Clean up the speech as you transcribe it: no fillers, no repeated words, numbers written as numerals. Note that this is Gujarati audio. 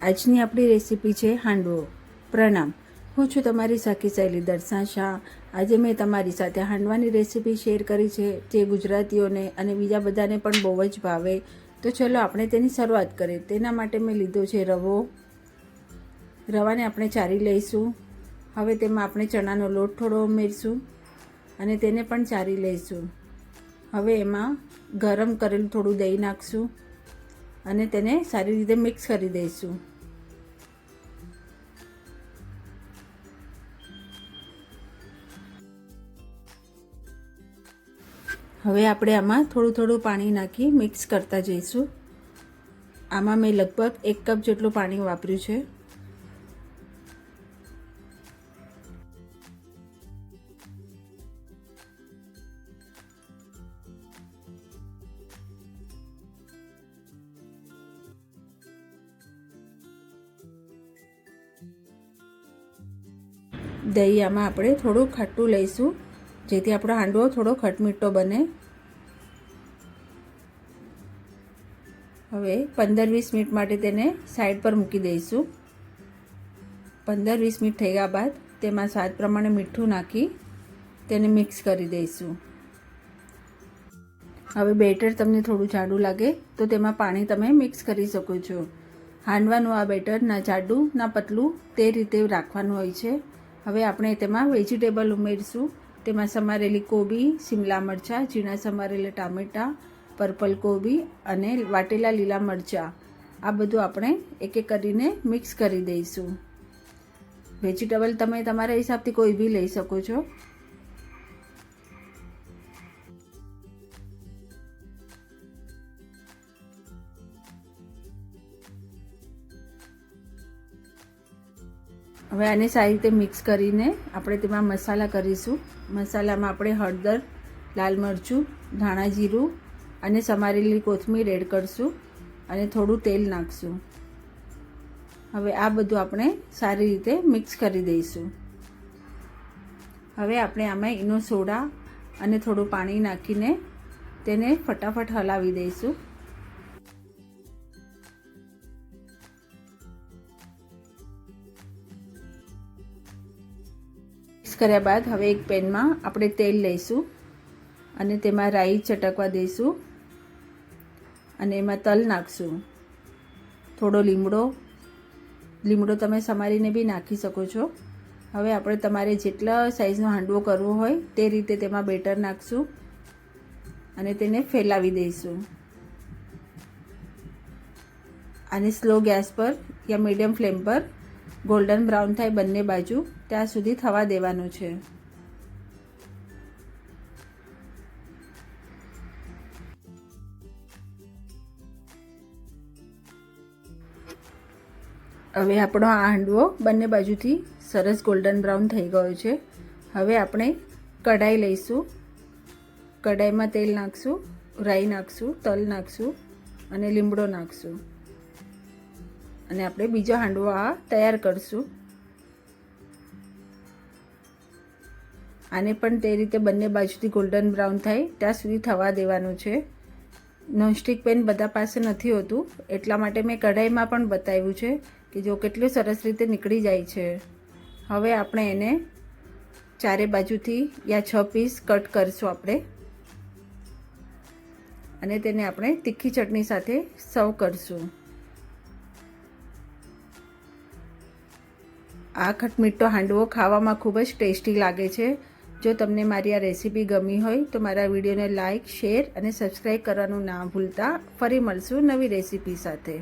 આજની આપણી રેસીપી છે હાંડવો. પ્રણામ, હું છું તમારી સાખી શૈલી દર્શા શાહ. આજે મેં તમારી સાથે હાંડવાની રેસીપી શેર કરી છે, જે ગુજરાતીઓને અને બીજા બધાને પણ બહુ જ ભાવે. તો ચલો આપણે તેની શરૂઆત કરીએ. તેના માટે મેં લીધો છે રવો. રવાને આપણે ચારી લઈશું. હવે તેમાં આપણે ચણાનો લોટ થોડો ઉમેરીશું અને તેને પણ ચારી લઈશું. હવે એમાં ગરમ કરેલું થોડું દહીં નાખશું અને તેને સારી રીતે મિક્સ કરી દઈશું. હવે આપણે આમાં થોડું થોડું પાણી નાખી મિક્સ કરતા જઈશું. આમાં મેં લગભગ 1 કપ જેટલું પાણી વાપર્યું છે. દહીં આમાં આપણે થોડું ખાટું લઈશું, જેથી આપણો હાંડવો થોડો ખટમીઠો બને. હવે 15-20 મિનિટ માટે તેને સાઈડ પર મૂકી દઈશું. 15-20 મિનિટ થઈ ગયા બાદ તેમાં સ્વાદ પ્રમાણે મીઠું નાખી તેને મિક્સ કરી દઈશું. હવે બેટર તમને થોડું જાડું લાગે તો તેમાં પાણી તમે મિક્સ કરી શકો છો. હાંડવાનું આ બેટર ના જાડું ના પતલું તે રીતે રાખવાનું હોય છે. હવે આપણે તેમાં વેજીટેબલ ઉમેરીશું. તેમાં સમારેલી કોબી, શિમલા મરચાં, ઝીણા સમારેલા ટામેટાં, પર્પલ કોબી અને વાટેલા લીલા મરચાં, આ બધું આપણે એક એક કરીને મિક્સ કરી દઈશું. વેજીટેબલ તમે તમારા હિસાબથી કોઈ બી લઈ શકો છો. હવે આને સારી રીતે મિક્સ કરીને આપણે તેમાં મસાલા કરીશું. મસાલામાં આપણે હળદર, લાલ મરચું, ધાણા જીરું અને સમારેલી કોથમીર એડ કરશું અને થોડું તેલ નાખશું. હવે આ બધું આપણે સારી રીતે મિક્સ કરી દઈશું. હવે આપણે આમાં ઈનો સોડા અને થોડું પાણી નાખીને તેને ફટાફટ હલાવી દઈશું. કર્યા બાદ હવે એક પેનમાં આપણે તેલ લઈશું અને તેમાં રાઈ ચટકવા દઈશું અને એમાં તલ નાખશું. થોડો લીમડો તમે સમારીને બી નાખી શકો છો. હવે આપણે તમારે જેટલા સાઈઝનો હાંડવો કરવો હોય તે રીતે તેમાં બેટર નાખશું અને તેને ફેલાવી દઈશું. અને સ્લો ગેસ પર યા મીડિયમ ફ્લેમ પર ગોલ્ડન બ્રાઉન થાય બંને બાજુ ત્યાં સુધી થવા દેવાનું છે. હવે આપણો આ હાંડવો બંને બાજુથી સરસ ગોલ્ડન બ્રાઉન થઈ ગયો છે. હવે આપણે કઢાઈ લઈશું. કઢાઈમાં તેલ નાખશું, રાઈ નાખશું, તલ નાખશું અને લીમડો નાખશું અને આપણે બીજો હાંડવો આ તૈયાર કરશું. આને પણ તે રીતે બંને બાજુથી ગોલ્ડન બ્રાઉન થાય ત્યાં સુધી થવા દેવાનું છે. નોનસ્ટિક પેન બધા પાસે નથી હોતું, એટલા માટે મેં કઢાઈમાં પણ બતાવ્યું છે કે જો કેટલું સરસ રીતે નીકળી જાય છે. હવે આપણે એને ચારે બાજુથી યા 6 પીસ કટ કરીશું આપણે અને તેને આપણે તીખી ચટણી સાથે સર્વ કરશું. આ ખટમીઠો હાંડવો ખાવામાં ખૂબ જ ટેસ્ટી લાગે છે. જો તમને મારી આ રેસીપી ગમી હોય તો મારા વિડીયોને લાઇક, શેર અને સબસ્ક્રાઈબ કરવાનું ના ભૂલતા. ફરી મળશું નવી રેસીપી સાથે.